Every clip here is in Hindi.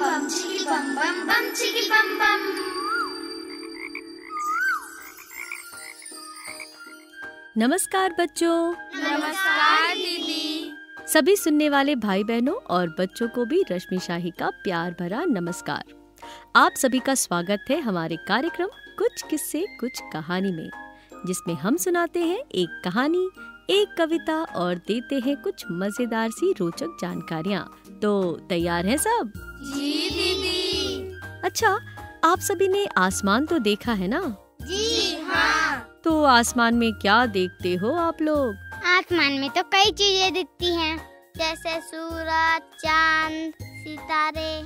bum chicka bum chicka bum. नमस्कार बच्चों। नमस्कार दीदी। सभी सुनने वाले भाई बहनों और बच्चों को भी रश्मि शाही का प्यार भरा नमस्कार। आप सभी का स्वागत है हमारे कार्यक्रम कुछ किस्से कुछ कहानी में, जिसमें हम सुनाते हैं एक कहानी, एक कविता और देते हैं कुछ मजेदार सी रोचक जानकारियाँ। तो तैयार हैं सब? जी दीदी। अच्छा, आप सभी ने आसमान तो देखा है ना? जी हाँ। तो आसमान में क्या देखते हो आप लोग? आसमान में तो कई चीजें दिखती हैं, जैसे सूरज, चांद, सितारे,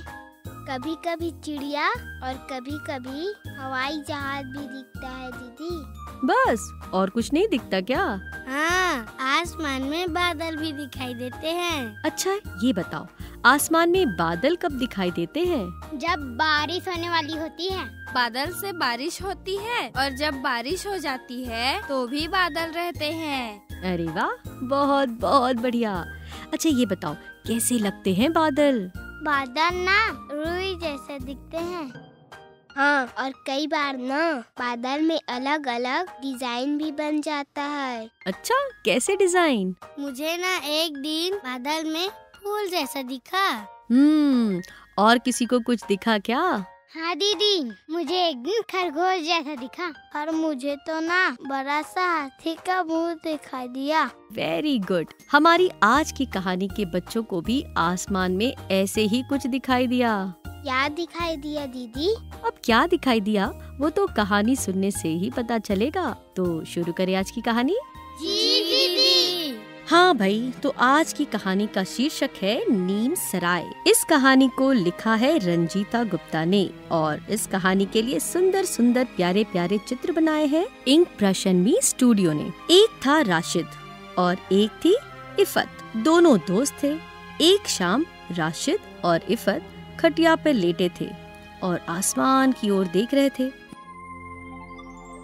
कभी कभी चिड़िया और कभी कभी हवाई जहाज भी दिखता है दीदी। बस और कुछ नहीं दिखता क्या? हाँ, आसमान में बादल भी दिखाई देते हैं। अच्छा, ये बताओ, आसमान में बादल कब दिखाई देते हैं? जब बारिश होने वाली होती है। बादल से बारिश होती है और जब बारिश हो जाती है तो भी बादल रहते हैं। अरे वाह, बहुत बहुत बढ़िया। अच्छा, ये बताओ, कैसे लगते हैं बादल? बादल ना रुई जैसे दिखते हैं। हाँ, और कई बार ना बादल में अलग अलग डिजाइन भी बन जाता है। अच्छा, कैसे डिजाइन? मुझे ना एक दिन बादल में फूल जैसा दिखा। और किसी को कुछ दिखा क्या? हाँ दीदी, मुझे एक दिन खरगोश जैसा दिखा और मुझे तो ना बड़ा सा हाथी का मुंह दिखाई दिया। Very good. हमारी आज की कहानी के बच्चों को भी आसमान में ऐसे ही कुछ दिखाई दिया। क्या दिखाई दिया दीदी? अब क्या दिखाई दिया वो तो कहानी सुनने से ही पता चलेगा। तो शुरू करें आज की कहानी। जी दीदी। हाँ भाई, तो आज की कहानी का शीर्षक है नीम सराय। इस कहानी को लिखा है रंजीता गुप्ता ने और इस कहानी के लिए सुंदर सुंदर प्यारे प्यारे चित्र बनाए हैं इंप्रेशनमी स्टूडियो ने। एक था राशिद और एक थी इफत। दोनों दोस्त थे। एक शाम राशिद और इफत खटिया पे लेटे थे और आसमान की ओर देख रहे थे।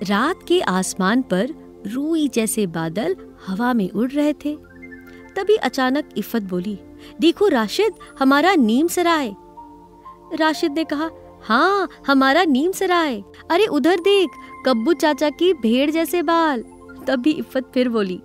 रात के आसमान पर रूई जैसे बादल हवा में उड़ रहे थे। तभी अचानक इफत बोली, देखो राशिद, हमारा नीम सराय। राशिद ने कहा, हाँ, हमारा नीम सराय। अरे उधर देख, कब्बू चाचा की भेड़ जैसे बाल। तभी इफत फिर बोली,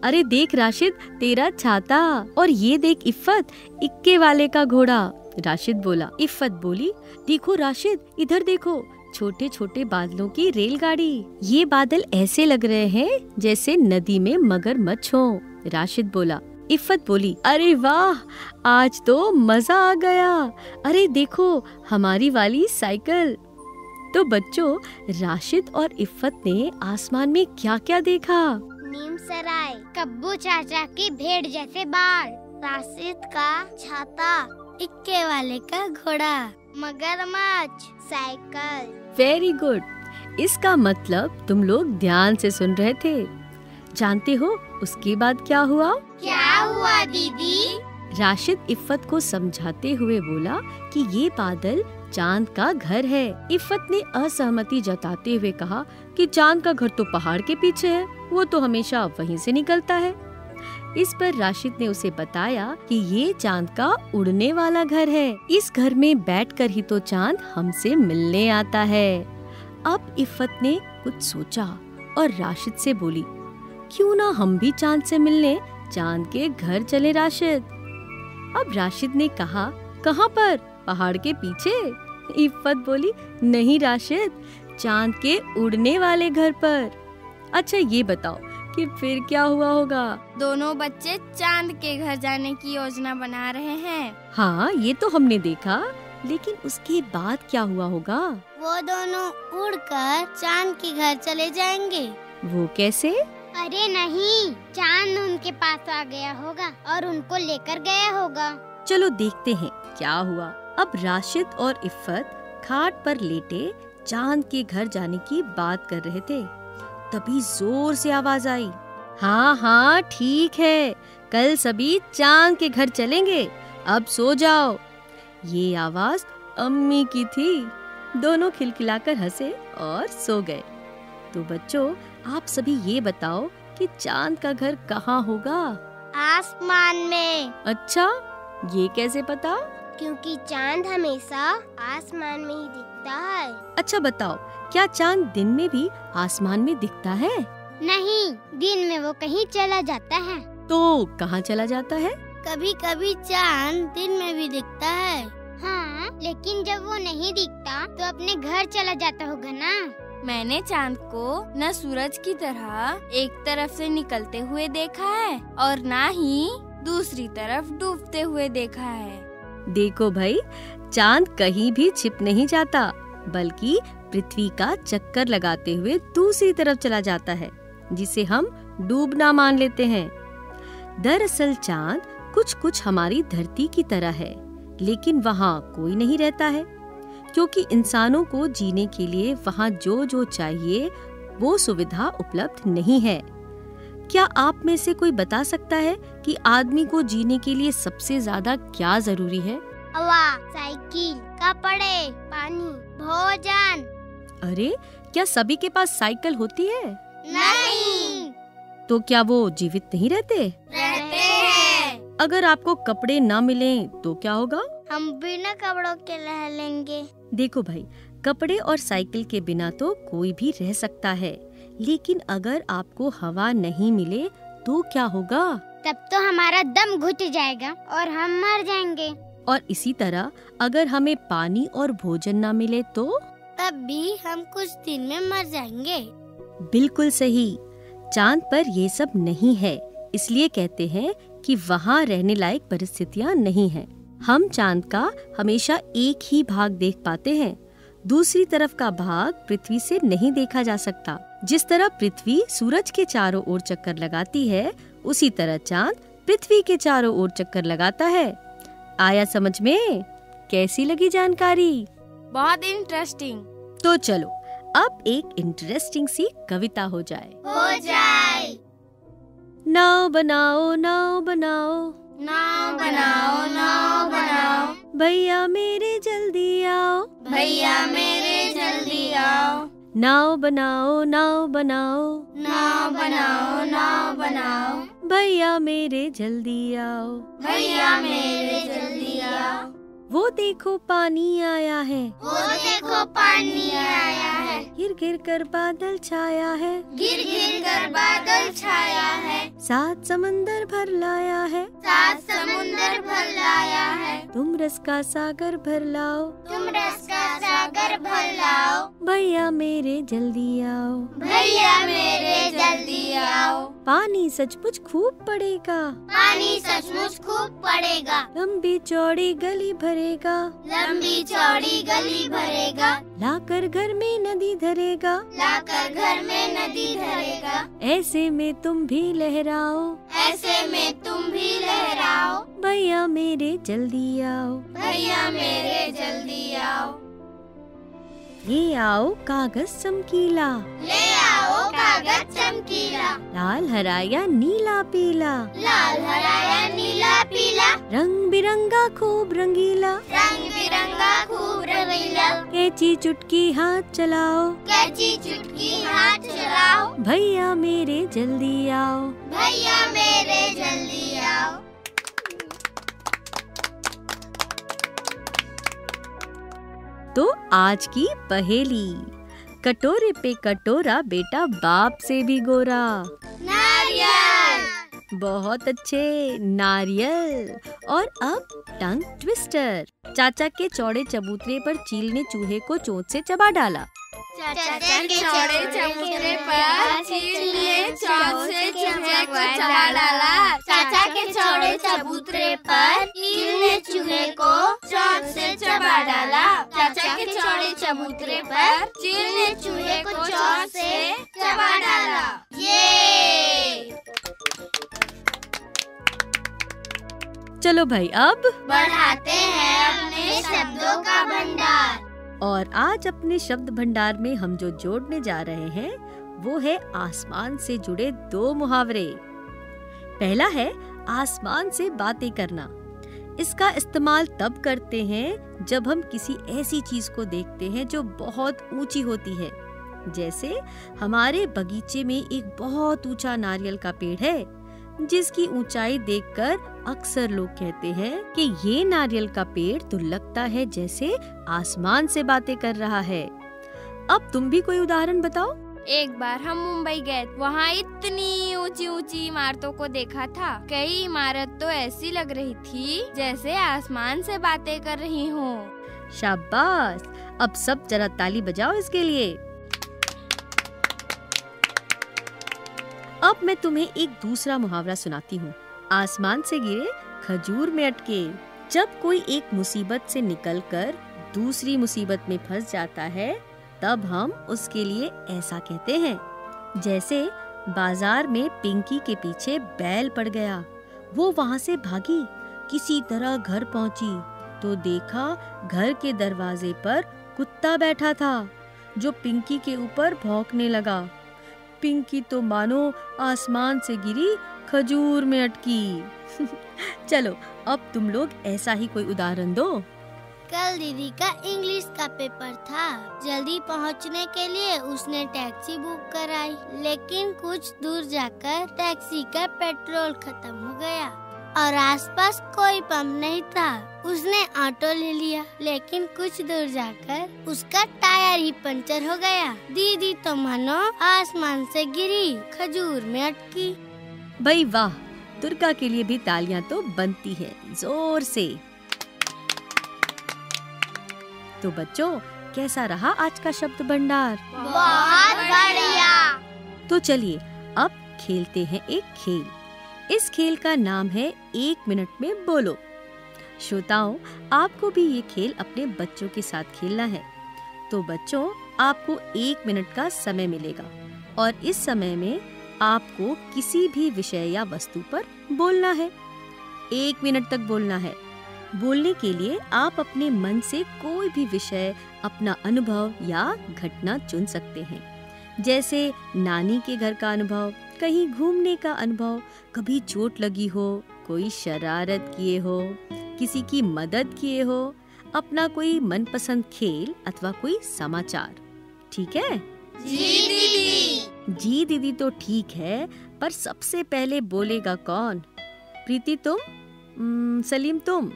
अरे देख राशिद, तेरा छाता। और ये देख इफत, इक्के वाले का घोड़ा। राशिद बोला। इफत बोली, देखो राशिद, इधर देखो, छोटे छोटे बादलों की रेलगाड़ी। ये बादल ऐसे लग रहे हैं जैसे नदी में मगरमच्छ हो। राशिद बोला। इफत बोली, अरे वाह, आज तो मजा आ गया। अरे देखो, हमारी वाली साइकिल। तो बच्चों, राशिद और इफत ने आसमान में क्या क्या देखा? नीम सराय, कब्बू चाचा की भेड़ जैसे बाल, राशिद का छाता, इक्के वाले का घोड़ा, मगरमच्छ, साइकिल। Very good. इसका मतलब तुम लोग ध्यान से सुन रहे थे। जानते हो उसके बाद क्या हुआ? क्या हुआ दीदी? राशिद इफत को समझाते हुए बोला कि ये बादल चांद का घर है। इफत ने असहमति जताते हुए कहा कि चांद का घर तो पहाड़ के पीछे है, वो तो हमेशा वहीं से निकलता है। इस पर राशिद ने उसे बताया कि ये चांद का उड़ने वाला घर है। इस घर में बैठकर ही तो चांद हमसे मिलने आता है। अब इफत ने कुछ सोचा और राशिद से बोली, क्यों ना हम भी चांद से मिलने चांद के घर चले राशिद। अब राशिद ने कहा, कहाँ पर? पहाड़ के पीछे। इफत बोली, नहीं राशिद, चांद के उड़ने वाले घर पर। अच्छा, ये बताओ कि फिर क्या हुआ होगा? दोनों बच्चे चांद के घर जाने की योजना बना रहे हैं। हाँ, ये तो हमने देखा, लेकिन उसके बाद क्या हुआ होगा? वो दोनों उड़कर चांद के घर चले जाएंगे। वो कैसे? अरे नहीं, चांद उनके पास आ गया होगा और उनको लेकर गया होगा। चलो देखते हैं क्या हुआ। अब राशिद और इफत खाट पर लेटे चांद के घर जाने की बात कर रहे थे। तभी जोर से आवाज आई, हाँ हाँ ठीक है, कल सभी चांद के घर चलेंगे, अब सो जाओ। ये आवाज अम्मी की थी। दोनों खिलखिलाकर हंसे और सो गए। तो बच्चों, आप सभी ये बताओ कि चांद का घर कहाँ होगा? आसमान में। अच्छा, ये कैसे पता? क्योंकि चांद हमेशा आसमान में ही दिखता है। अच्छा बताओ, क्या चांद दिन में भी आसमान में दिखता है? नहीं, दिन में वो कहीं चला जाता है। तो कहाँ चला जाता है? कभी कभी चांद दिन में भी दिखता है। हाँ, लेकिन जब वो नहीं दिखता तो अपने घर चला जाता होगा ना। मैंने चांद को न सूरज की तरह एक तरफ से निकलते हुए देखा है और ना ही दूसरी तरफ डूबते हुए देखा है। देखो भाई, चांद कहीं भी छिप नहीं जाता, बल्कि पृथ्वी का चक्कर लगाते हुए दूसरी तरफ चला जाता है, जिसे हम डूबना मान लेते हैं। दरअसल चांद कुछ हमारी धरती की तरह है, लेकिन वहाँ कोई नहीं रहता है, क्योंकि इंसानों को जीने के लिए वहाँ जो चाहिए वो सुविधा उपलब्ध नहीं है। क्या आप में से कोई बता सकता है कि आदमी को जीने के लिए सबसे ज्यादा क्या जरूरी है? हवा, साइकिल, कपड़े, पानी, भोजन। अरे, क्या सभी के पास साइकिल होती है? नहीं। तो क्या वो जीवित नहीं रहते? रहते हैं। अगर आपको कपड़े न मिलें तो क्या होगा? हम बिना कपड़ों के रह लेंगे। देखो भाई, कपड़े और साइकिल के बिना तो कोई भी रह सकता है, लेकिन अगर आपको हवा नहीं मिले तो क्या होगा? तब तो हमारा दम घुट जाएगा और हम मर जाएंगे। और इसी तरह अगर हमें पानी और भोजन न मिले तो? तब भी हम कुछ दिन में मर जाएंगे। बिल्कुल सही। चांद पर ये सब नहीं है, इसलिए कहते हैं कि वहाँ रहने लायक परिस्थितियाँ नहीं हैं। हम चांद का हमेशा एक ही भाग देख पाते हैं, दूसरी तरफ का भाग पृथ्वी से नहीं देखा जा सकता। जिस तरह पृथ्वी सूरज के चारों ओर चक्कर लगाती है, उसी तरह चांद पृथ्वी के चारों ओर चक्कर लगाता है। आया समझ में? कैसी लगी जानकारी? बहुत इंटरेस्टिंग। तो चलो अब एक इंटरेस्टिंग सी कविता हो जाए। हो जाए। नाव बनाओ, नाव बनाओ, नाव बनाओ, नाव बनाओ, भैया मेरे जल्दी आओ, भैया मेरे जल्दी आओ, नाव बनाओ, नाव बनाओ, नाव बनाओ, नाव बनाओ, भैया मेरे जल्दी आओ, भैया मेरे जल्दी आओ। वो देखो पानी आया है, वो देखो पानी आया है, गिर गिर कर बादल छाया है, गिर गिर कर बादल छाया है, 7 समंदर भर लाया है, 7 समुंदर भर लाया है, तुम रस का सागर भर लाओ, तुम रस का सागर भर लाओ, भैया मेरे जल्दी आओ, भैया मेरे जल्दी आओ। पानी सचमुच खूब पड़ेगा, पानी सचमुच खूब पड़ेगा, लंबी चौड़ी गली भरेगा, लंबी चौड़ी गली भरेगा, लाकर घर में नदी धरेगा, लाकर घर में नदी धरेगा, ऐसे में तुम भी लहराओ, ऐसे में तुम भी लहराओ, भैया मेरे जल्दी आओ, भैया मेरे जल्दी आओ। ले आओ कागज चमकीला, ले आओ कागज चमकीला, लाल हरा या नीला पीला, लाल हरा या नीला पीला, रंग बिरंगा खूब रंगीला, रंग बिरंगा खूब रंगीला, कैची चुटकी हाथ चलाओ, कैची चुटकी हाथ चलाओ, भैया मेरे जल्दी आओ, भैया मेरे जल्दी आओ। तो आज की पहेली, कटोरे पे कटोरा बेटा बाप से भी गोरा। नारियल। बहुत अच्छे, नारियल। और अब टंग ट्विस्टर। चाचा के चौड़े चबूतरे पर चील ने चूहे को चोंच से चबा डाला। चाचा के चौड़े चबूतरे पर चील ने चोंच से चूहे को चबा डाला। चाचा के चौड़े चबूतरे पर चील ने चूहे को चोंच से चबा डाला। चाचा के चौड़े चबूतरे पर चील ने चूहे को चोंच से चबा डाला। ये चलो भाई, अब बढ़ाते हैं अपने शब्दों का भंडार। और आज अपने शब्द भंडार में हम जो जोड़ने जा रहे हैं वो है आसमान से जुड़े 2 मुहावरे। पहला है आसमान से बातें करना। इसका इस्तेमाल तब करते हैं जब हम किसी ऐसी चीज को देखते हैं जो बहुत ऊंची होती है। जैसे हमारे बगीचे में एक बहुत ऊंचा नारियल का पेड़ है जिसकी ऊंचाई देखकर अक्सर लोग कहते हैं कि ये नारियल का पेड़ तो लगता है जैसे आसमान से बातें कर रहा है। अब तुम भी कोई उदाहरण बताओ। एक बार हम मुंबई गए, वहाँ इतनी ऊंची ऊंची इमारतों को देखा था। कई इमारत तो ऐसी लग रही थी जैसे आसमान से बातें कर रही हों। शाबाश, अब सब जरा ताली बजाओ इसके लिए। अब मैं तुम्हें एक दूसरा मुहावरा सुनाती हूँ। आसमान से गिरे खजूर में अटके। जब कोई एक मुसीबत से निकलकर दूसरी मुसीबत में फंस जाता है, तब हम उसके लिए ऐसा कहते हैं। जैसे बाजार में पिंकी के पीछे बैल पड़ गया। वो वहाँ से भागी, किसी तरह घर पहुँची तो देखा घर के दरवाजे पर कुत्ता बैठा था जो पिंकी के ऊपर भौंकने लगा। पिंकी तो मानो आसमान से गिरी खजूर में अटकी। चलो अब तुम लोग ऐसा ही कोई उदाहरण दो। कल दीदी का इंग्लिश का पेपर था। जल्दी पहुंचने के लिए उसने टैक्सी बुक कराई, लेकिन कुछ दूर जाकर टैक्सी का पेट्रोल खत्म हो गया और आसपास कोई पंप नहीं था। उसने ऑटो ले लिया, लेकिन कुछ दूर जाकर उसका टायर ही पंचर हो गया। दीदी तो मानो आसमान से गिरी खजूर में अटकी। भाई वाह, दुर्गा के लिए भी तालियां तो बनती है जोर से। तो बच्चों, कैसा रहा आज का शब्द भंडार? बहुत बढ़िया। तो चलिए अब खेलते हैं एक खेल। इस खेल का नाम है 1 मिनट में बोलो। श्रोताओं, आपको भी ये खेल अपने बच्चों के साथ खेलना है। तो बच्चों, आपको 1 मिनट का समय मिलेगा और इस समय में आपको किसी भी विषय या वस्तु पर बोलना है। 1 मिनट तक बोलना है। बोलने के लिए आप अपने मन से कोई भी विषय, अपना अनुभव या घटना चुन सकते हैं। जैसे नानी के घर का अनुभव, कहीं घूमने का अनुभव, कभी चोट लगी हो, कोई शरारत किए हो, किसी की मदद किए हो, अपना कोई मनपसंद खेल अथवा कोई समाचार। ठीक है? जी दीदी। जी दीदी तो ठीक है, पर सबसे पहले बोलेगा कौन? प्रीति तुम? सलीम तुम?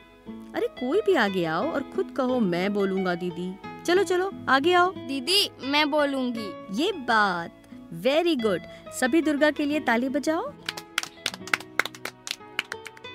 अरे कोई भी आगे आओ और खुद कहो मैं बोलूंगा दीदी। चलो चलो आगे आओ। दीदी मैं बोलूंगी। ये बात, वेरी गुड। सभी दुर्गा के लिए ताली बजाओ।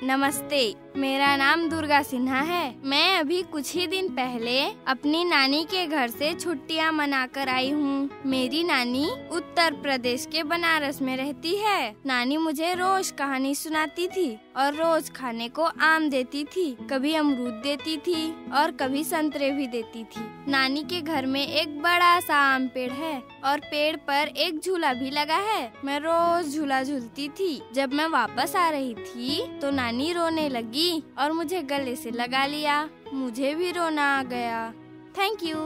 नमस्ते, मेरा नाम दुर्गा सिन्हा है। मैं अभी कुछ ही दिन पहले अपनी नानी के घर से छुट्टियां मनाकर आई हूँ। मेरी नानी उत्तर प्रदेश के बनारस में रहती है। नानी मुझे रोज कहानी सुनाती थी और रोज खाने को आम देती थी। कभी अमरूद देती थी और कभी संतरे भी देती थी। नानी के घर में एक बड़ा सा आम पेड़ है और पेड़ पर एक झूला भी लगा है। मैं रोज झूला झूलती थी। जब मैं वापस आ रही थी तो नानी रोने लगी और मुझे गले से लगा लिया। मुझे भी रोना आ गया। Thank you.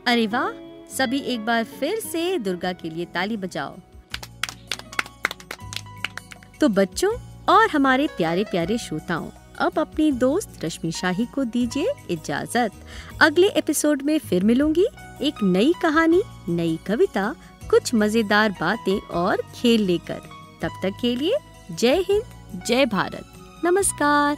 अरे वाह, सभी एक बार फिर से दुर्गा के लिए ताली बजाओ। तो बच्चों और हमारे प्यारे प्यारे श्रोताओं, अब अपनी दोस्त रश्मि शाही को दीजिए इजाजत। अगले एपिसोड में फिर मिलूंगी एक नई कहानी, नई कविता, कुछ मजेदार बातें और खेल लेकर। तब तक के लिए जय हिंद, जय भारत, नमस्कार।